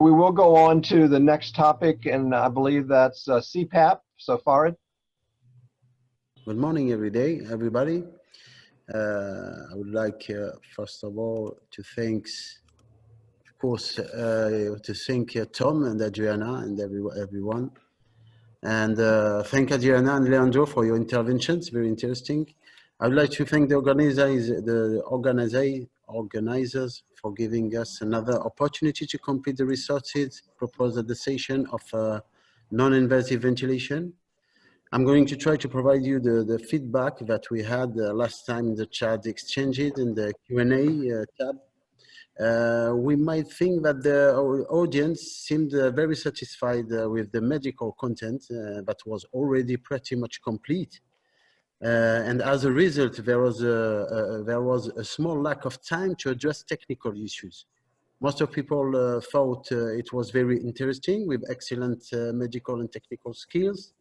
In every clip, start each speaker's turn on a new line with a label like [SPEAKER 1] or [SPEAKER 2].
[SPEAKER 1] We will go on to the next topic, and I believe that's CPAP. So Farid.
[SPEAKER 2] Good morning, everybody. I would like, first of all, to thank, of course, Tom and Adriana and everyone. And thank Adriana and Leandro for your interventions, very interesting. I would like to thank the organizers for giving us another opportunity to complete the resources proposed at the session of non-invasive ventilation. I'm going to try to provide you the feedback that we had last time in the chat exchanges in the Q&A tab. We might think that the audience seemed very satisfied with the medical content that was already pretty much complete. And as a result, there was a small lack of time to address technical issues. Most of people thought it was very interesting with excellent medical and technical skills.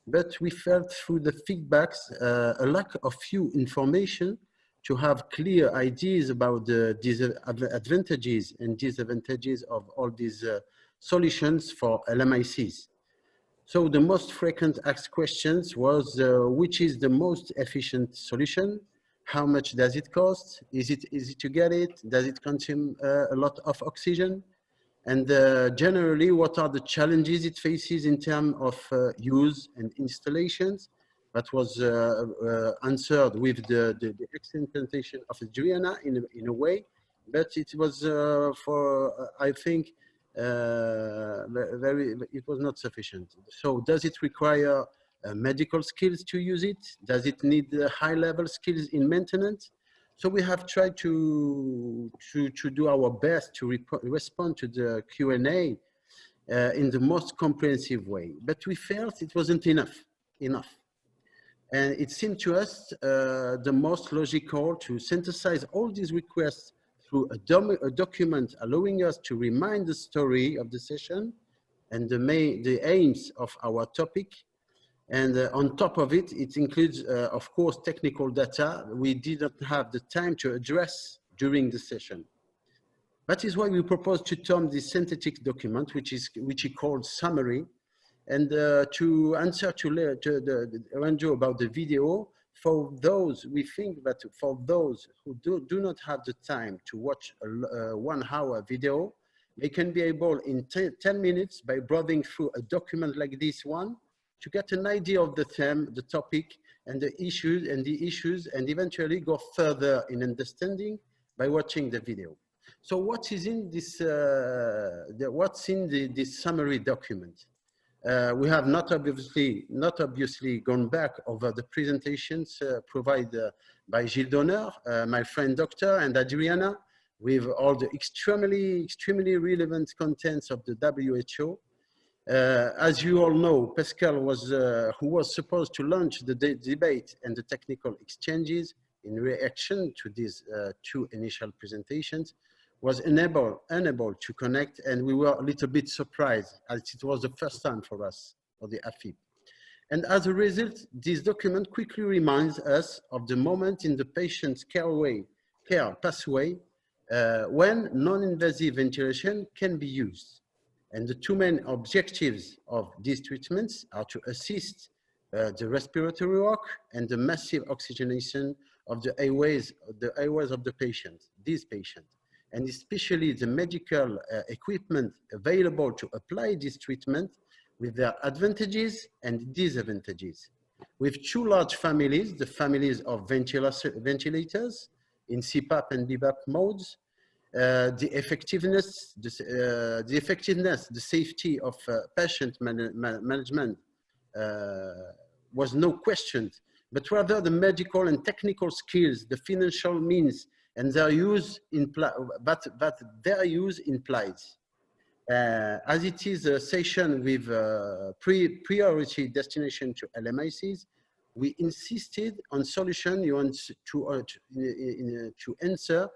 [SPEAKER 2] But we felt through the feedbacks a lack of few information to have clear ideas about the advantages and disadvantages of all these solutions for LMICs. So the most frequent asked questions was which is the most efficient solution? How much does it cost? Is it easy to get it? Does it consume a lot of oxygen? And generally, what are the challenges it faces in terms of use and installations? That was answered with the excellent presentation of Adriana in a way, but it was I think, it was not sufficient. So does it require medical skills to use it? Does it need high-level skills in maintenance? So we have tried to do our best to respond to the Q&A in the most comprehensive way, but we felt it wasn't enough. And it seemed to us the most logical to synthesize all these requests through a document allowing us to remind the story of the session and the aims of our topic. And on top of it, it includes, of course, technical data we didn't have the time to address during the session. That is why we proposed to Tom this synthetic document, which he called summary. And to answer to Ranjo about the video, for those, we think that for those who do not have the time to watch a 1 hour video, they can be able in 10 minutes by browsing through a document like this one, to get an idea of the theme, the topic, and the issues, and eventually go further in understanding by watching the video. So what is in this? What's in this summary document? We have not obviously gone back over the presentations provided by Gilles Donner, my friend doctor, and Adriana, with all the extremely relevant contents of the WHO. As you all know, Pascal who was supposed to launch the debate and the technical exchanges in reaction to these two initial presentations, was unable to connect, and we were a little bit surprised as it was the first time for us, for the AFIB. And as a result, this document quickly reminds us of the moment in the patient's care pathway when non-invasive ventilation can be used. And the two main objectives of these treatments are to assist the respiratory work and the massive oxygenation of the airways of the patient, these patients, and especially the medical equipment available to apply this treatment with their advantages and disadvantages. With two large families, the families of ventilators in CPAP and BiPAP modes, the effectiveness, the safety of patient management was no question, but rather the medical and technical skills, the financial means, and their use their use implies. As it is a session with priority destination to LMICs, we insisted on solution to answer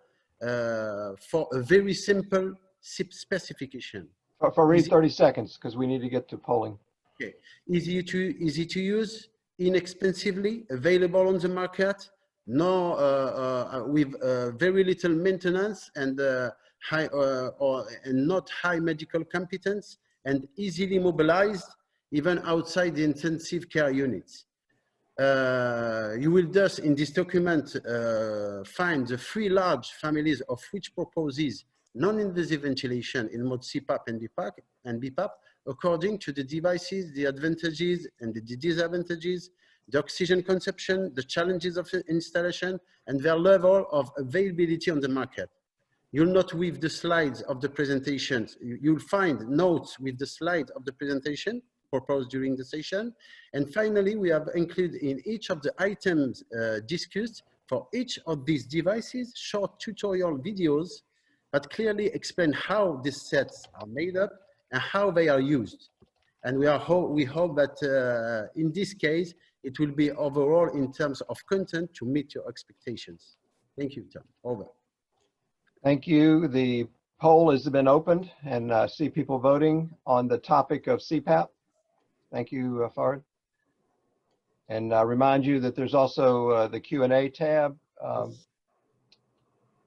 [SPEAKER 2] for a very simple specification.
[SPEAKER 1] Farid, 30 seconds, because we need to get to polling.
[SPEAKER 2] Okay. Easy to use, inexpensively, available on the market, with very little maintenance, and and not high medical competence and easily mobilized even outside the intensive care units. You will thus in this document find the 3 large families of which proposes non-invasive ventilation in mode CPAP and BiPAP according to the devices, the advantages and the disadvantages, the oxygen consumption, the challenges of installation, and their level of availability on the market. You'll note with the slides of the presentations, you'll find notes with the slides of the presentation proposed during the session. And finally, we have included in each of the items discussed for each of these devices, short tutorial videos that clearly explain how these sets are made up and how they are used. And we hope that in this case, it will be overall in terms of content to meet your expectations. Thank you, Tom. Over.
[SPEAKER 1] Thank you. The poll has been opened and see people voting on the topic of CPAP. Thank you, Farid. And remind you that there's also the Q&A tab,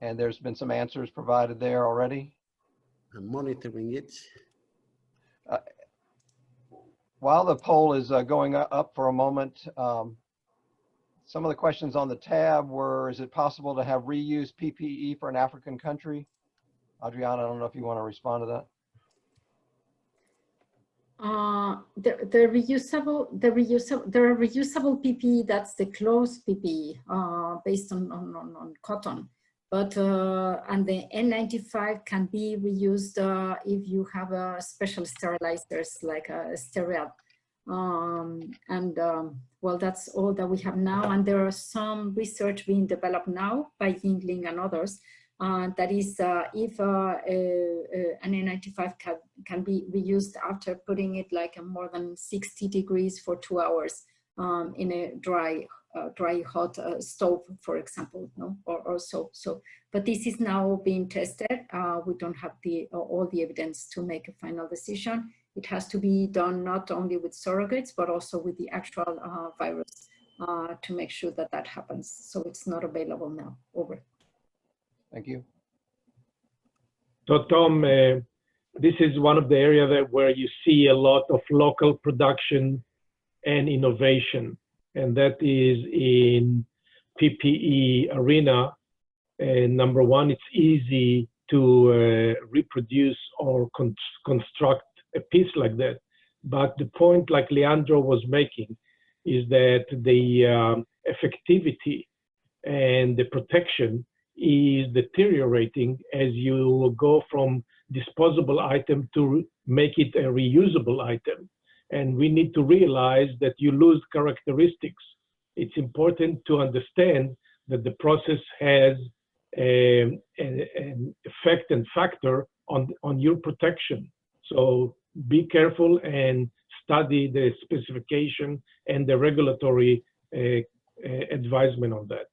[SPEAKER 1] and there's been some answers provided there already.
[SPEAKER 2] I'm monitoring it.
[SPEAKER 1] While the poll is going up for a moment, some of the questions on the tab were, is it possible to have reused PPE for an African country? Adriana, I don't know if you want to respond to that.
[SPEAKER 3] There are reusable PPE, that's the closed PPE based on cotton. But and the N95 can be reused if you have special sterilizers like a sterile. Well, that's all that we have now. And there are some research being developed now by Yingling and others. That is, if an N95 can be reused after putting it like more than 60 degrees for 2 hours in a dry hot stove, for example, no, or so. But this is now being tested. We don't have all the evidence to make a final decision. It has to be done not only with surrogates, but also with the actual virus to make sure that that happens. So it's not available now. Over.
[SPEAKER 1] Thank you.
[SPEAKER 4] So Tom, this is one of the areas where you see a lot of local production and innovation, and that is in PPE arena. And number one, it's easy to reproduce or construct a piece like that. But the point, like Leandro was making, is that the effectivity and the protection is deteriorating as you go from disposable item to make it a reusable item. And we need to realize that you lose characteristics. It's important to understand that the process has an effect and factor on your protection. So be careful and study the specification and the regulatory advisement on that.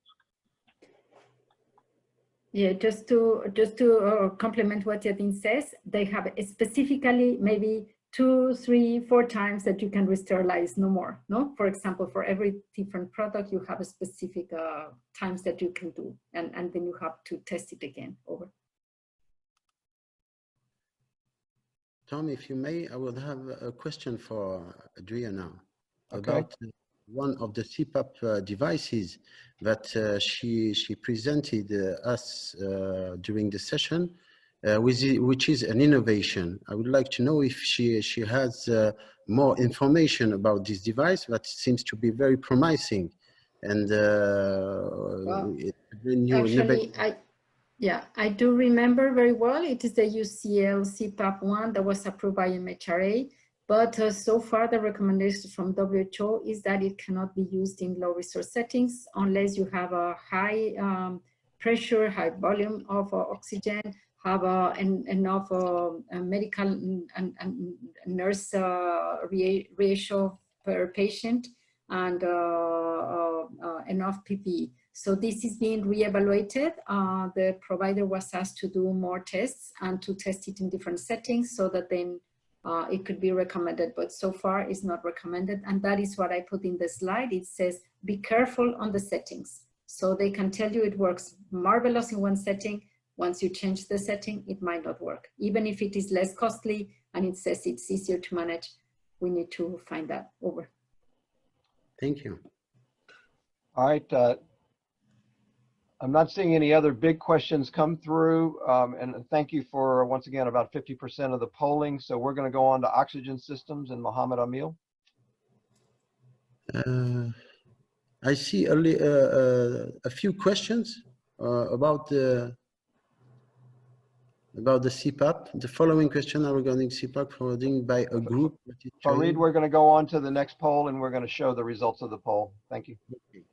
[SPEAKER 3] Yeah, just to complement what Yatin says, they have specifically maybe 2, 3, 4 times that you can re-sterilize, no more. No, for example, for every different product, you have a specific times that you can do, and then you have to test it again. Over.
[SPEAKER 2] Tom, if you may, I would have a question for Adriana
[SPEAKER 1] about
[SPEAKER 2] one of the CPAP devices that she presented us during the session, which is an innovation. I would like to know if she has more information about this device that seems to be very promising and
[SPEAKER 3] well, actually, I do remember very well. It is the UCL CPAP one that was approved by MHRA. But so far, the recommendation from WHO is that it cannot be used in low resource settings unless you have a high pressure, high volume of oxygen, have enough medical and nurse ratio per patient, and enough PPE. So this is being reevaluated. The provider was asked to do more tests and to test it in different settings so that then it could be recommended, but so far it's not recommended. And that is what I put in the slide. It says, be careful on the settings. So they can tell you it works marvelous in one setting, Once you change the setting, it might not work. Even if it is less costly and it says it's easier to manage, we need to find that over.
[SPEAKER 2] Thank you.
[SPEAKER 1] All right. I'm not seeing any other big questions come through. And thank you for, once again, about 50% of the polling. So we're going to go on to oxygen systems and Mohammed Amil.
[SPEAKER 2] I see a few questions about the CPAP. The following question are regarding CPAP forwarding by a group.
[SPEAKER 1] Farid, we're going to go on to the next poll and we're going to show the results of the poll. Thank you.
[SPEAKER 2] Okay.